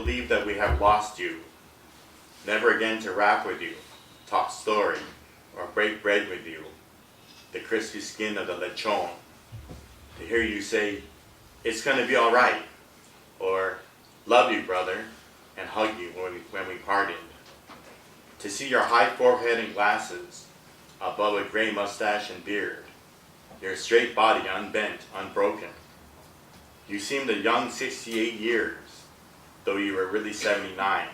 believe that we have lost you. Never again to rap with you, talk story, or break bread with you. The crispy skin of the lechon. To hear you say, it's gonna be alright, or love you, brother, and hug you when we parted. To see your high forehead and glasses above a gray mustache and beard, your straight body unbent, unbroken. You seemed a young 68 years, though you were really 79.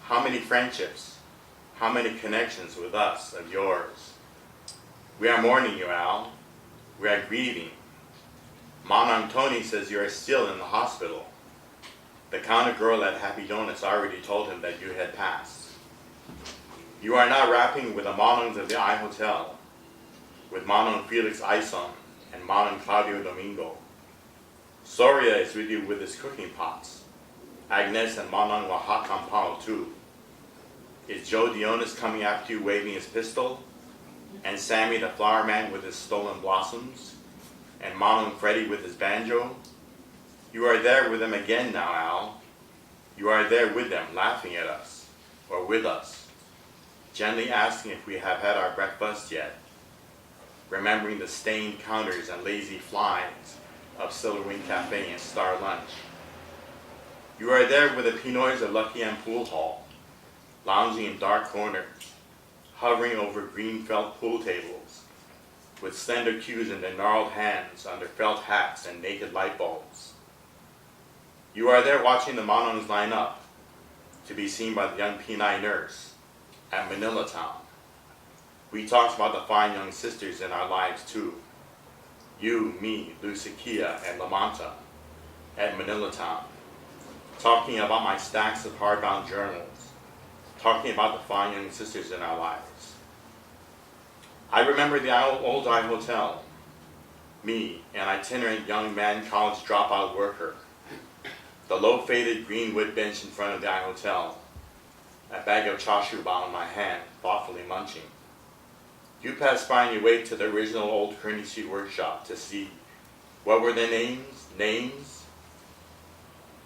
How many friendships, how many connections with us of yours? We are mourning you, Al. We are grieving. Mom Tony says you are still in the hospital. The counter girl at Happy Donuts already told him that you had passed. You are now rapping with the Monongs of the I Hotel, with Monong Felix Ison and Monong Claudio Domingo. Soria is with you with his cooking pots. Agnes and Monong Wahakam Pao too. Is Joe Dionis coming after you waving his pistol? And Sammy the flower man with his stolen blossoms? And Monong Freddy with his banjo? You are there with them again now, Al. You are there with them, laughing at us, or with us, gently asking if we have had our breakfast yet, remembering the stained counters and lazy flies of Silver Wing Cafe and Star Lunch. You are there with the Pinoys of Lucky M Pool Hall, lounging in dark corners, hovering over green felt pool tables, with slender cues in their gnarled hands under felt hats and naked light bulbs. You are there watching the Monongs line up, to be seen by the young Pinay nurse at Manila Town. We talked about the fine young sisters in our lives too. You, me, Lucikia, and Lamanta at Manila Town. Talking about my stacks of hardbound journals. Talking about the fine young sisters in our lives. I remember the old I Hotel. Me, an itinerant young man college dropout worker. The low-faded green wood bench in front of the I Hotel. A bag of chashu bao in my hand, thoughtfully munching. You passed by on your way to the original old Kenichi workshop to see, what were their names?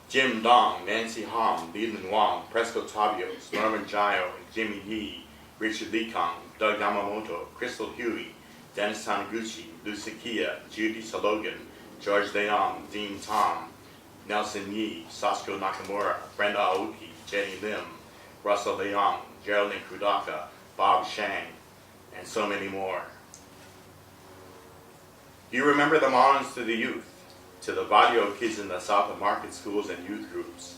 Jim Dong, Nancy Hom, Leland Wong, Presco Tabios, Norman Jayo, Jimmy Yee, Richard Lee Kong, Doug Yamamoto, Crystal Huey, Dennis Taniguchi, Lucikia, Judy Salogan, George Leong, Dean Tom, Nelson Yee, Sasco Nakamura, Brenda Aoki, Jenny Lim, Russell Leong, Geraldine Kudaka, Bob Shang, and so many more. You remember the Monongs to the youth, to the Barrio kids in the South of Market schools and youth groups,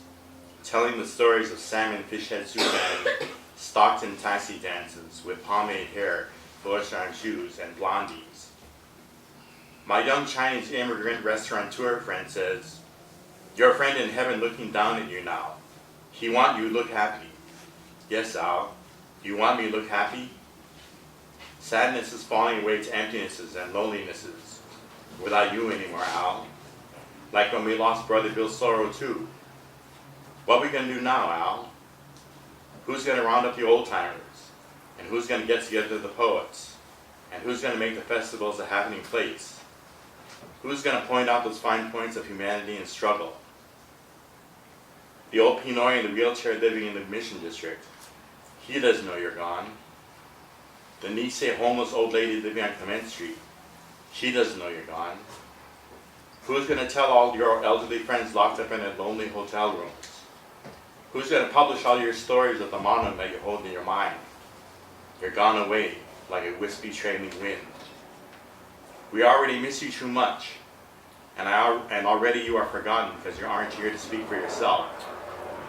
telling the stories of salmon fish head soup and Stockton taxi dances with pomade hair, Borshan shoes, and blondies. My young Chinese immigrant restaurateur friend says, your friend in heaven looking down at you now. He want you look happy. Yes, Al, you want me look happy? Sadness is falling away to emptinesses and lonelinesses without you anymore, Al. Like when we lost Brother Bill's sorrow too. What we gonna do now, Al? Who's gonna round up the old timers? And who's gonna get together the poets? And who's gonna make the festivals a happening place? Who's gonna point out those fine points of humanity and struggle? The old Pinoy in the wheelchair living in the Mission District. He doesn't know you're gone. The Nisei homeless old lady living on Clement Street. She doesn't know you're gone. Who's going to tell all your elderly friends locked up in their lonely hotel rooms? Who's going to publish all your stories of the Monong that you hold in your mind? You're gone away like a wispy trailing wind. We already miss you too much, and already you are forgotten because you aren't here to speak for yourself.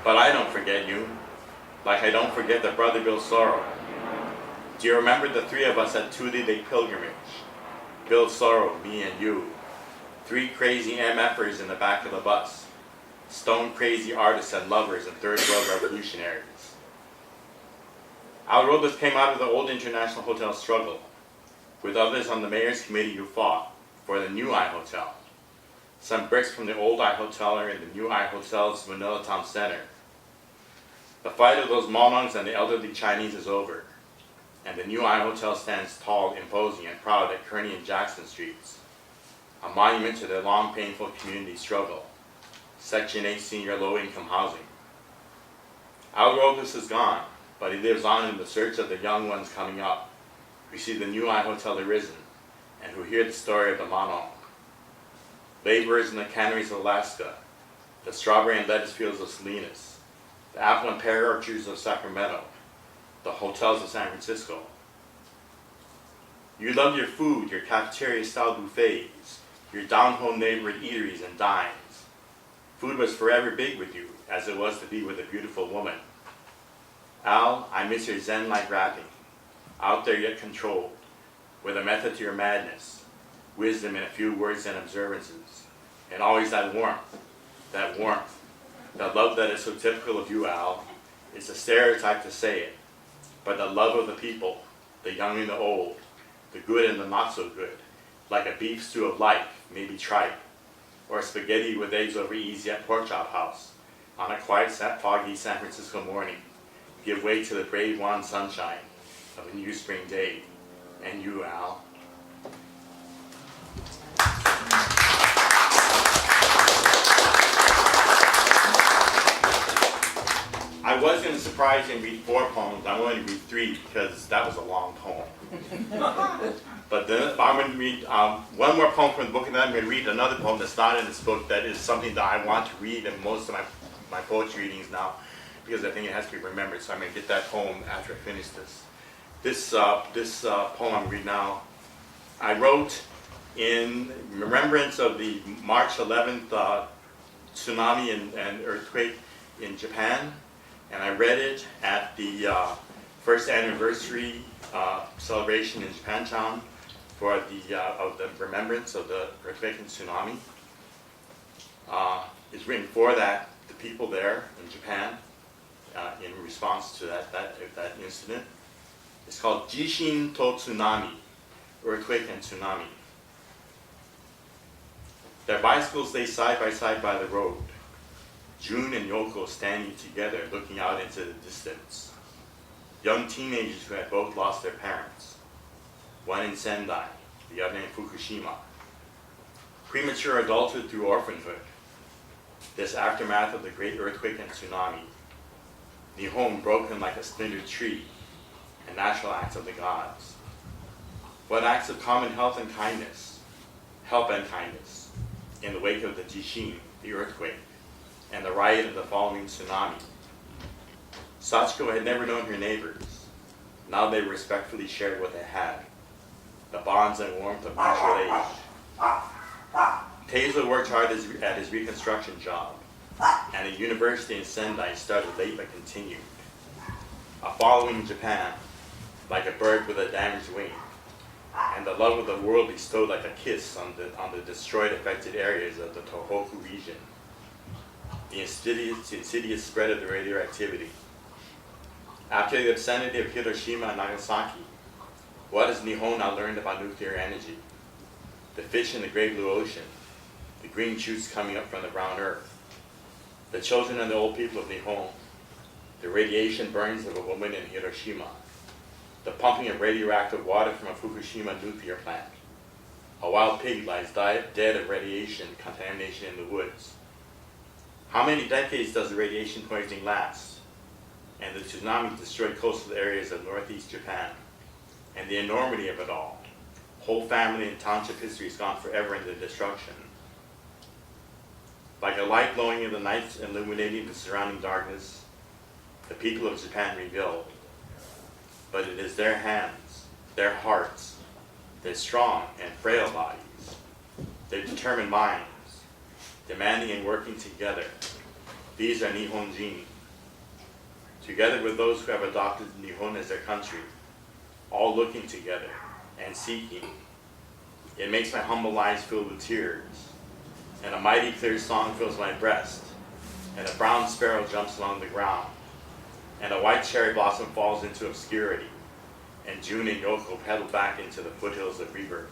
But I don't forget you, like I don't forget the Brother Bill's sorrow. Do you remember the three of us at Tuli Day Pilgrimage? Bill Sorrow, me and you. 3 crazy MFers in the back of the bus. Stone crazy artists and lovers and third world revolutionaries. Al Robles came out of the old International Hotel struggle. With others on the mayor's committee you fought for the new I Hotel. Some bricks from the old I Hotel are in the new I Hotel's Manila Town Center. The fight of those Monongs and the elderly Chinese is over, and the new I Hotel stands tall, imposing, and proud at Kearny and Jackson Streets, a monument to their long, painful community struggle. Section 8 senior low-income housing. Al Robles is gone, but he lives on in the search of the young ones coming up, who see the new hotel arisen, and who hear the story of the monarch. Laborers in the canneries of Alaska, the strawberry and lettuce fields of Salinas, the apple and pear orchards of Sacramento, the hotels of San Francisco. You love your food, your cafeteria-style buffets, your down-home neighborhood eateries and dines. Food was forever big with you, as it was to be with a beautiful woman. Al, I miss your zen-like rapping, out there yet controlled, with a method to your madness, wisdom in a few words and observances, and always that warmth, that love that is so typical of you, Al. It's a stereotype to say it, but the love of the people, the young and the old, the good and the not so good, like a beef stew of life, maybe tripe, or spaghetti with eggs over easy at Pork Chop House, on a quiet, foggy San Francisco morning, give way to the brave wan sunshine of a new spring day. And you, Al. I was going to surprise you and read 4 poems. I'm going to read 3 because that was a long poem. But then I'm going to read one more poem from the book, and then I'm going to read another poem that's not in this book that is something that I want to read in most of my poetry readings now, because I think it has to be remembered. So I'm going to get that poem after I finish this. This poem I'm reading now, I wrote in remembrance of the March 11th tsunami and earthquake in Japan, and I read it at the first anniversary celebration in Japantown for the remembrance of the earthquake and tsunami. It's written for the people there in Japan in response to that incident. It's called Jishin To Tsunami, earthquake and tsunami. Their bicycles lay side by side by the road. June and Yoko standing together, looking out into the distance. Young teenagers who had both lost their parents. One in Sendai, the other in Fukushima. Premature adulthood through orphanhood. This aftermath of the great earthquake and tsunami. Nihon broken like a splintered tree, and natural acts of the gods. What acts of common help and kindness, in the wake of the Jishin, the earthquake, and the riot of the following tsunami. Sachiko had never known her neighbors. Now they respectfully shared what they had, the bonds and warmth of mutual aid. Tazo worked hard at his reconstruction job, and a university in Sendai started late but continued. A following Japan, like a bird with a damaged wing, and the love of the world bestowed like a kiss on the destroyed affected areas of the Tohoku region. The insidious spread of the radioactivity. After the obscenity of Hiroshima and Nagasaki, what has Nihon now learned about nuclear energy? The fish in the great blue ocean, the green shoots coming up from the brown earth, the children and the old people of Nihon, the radiation burns of a woman in Hiroshima, the pumping of radioactive water from a Fukushima nuclear plant. A wild pig lies dead of radiation contamination in the woods. How many decades does the radiation poisoning last? And the tsunami destroyed coastal areas of northeast Japan. And the enormity of it all. Whole family and township history is gone forever into destruction. Like a light glowing in the night illuminating the surrounding darkness, the people of Japan rebuild. But it is their hands, their hearts, their strong and frail bodies, their determined minds, demanding and working together. These are Nihonjin. Together with those who have adopted Nihon as their country, all looking together and seeking. It makes my humble eyes filled with tears, and a mighty clear song fills my breast, and a brown sparrow jumps along the ground, and a white cherry blossom falls into obscurity, and June and Yoko pedal back into the foothills of rebirth.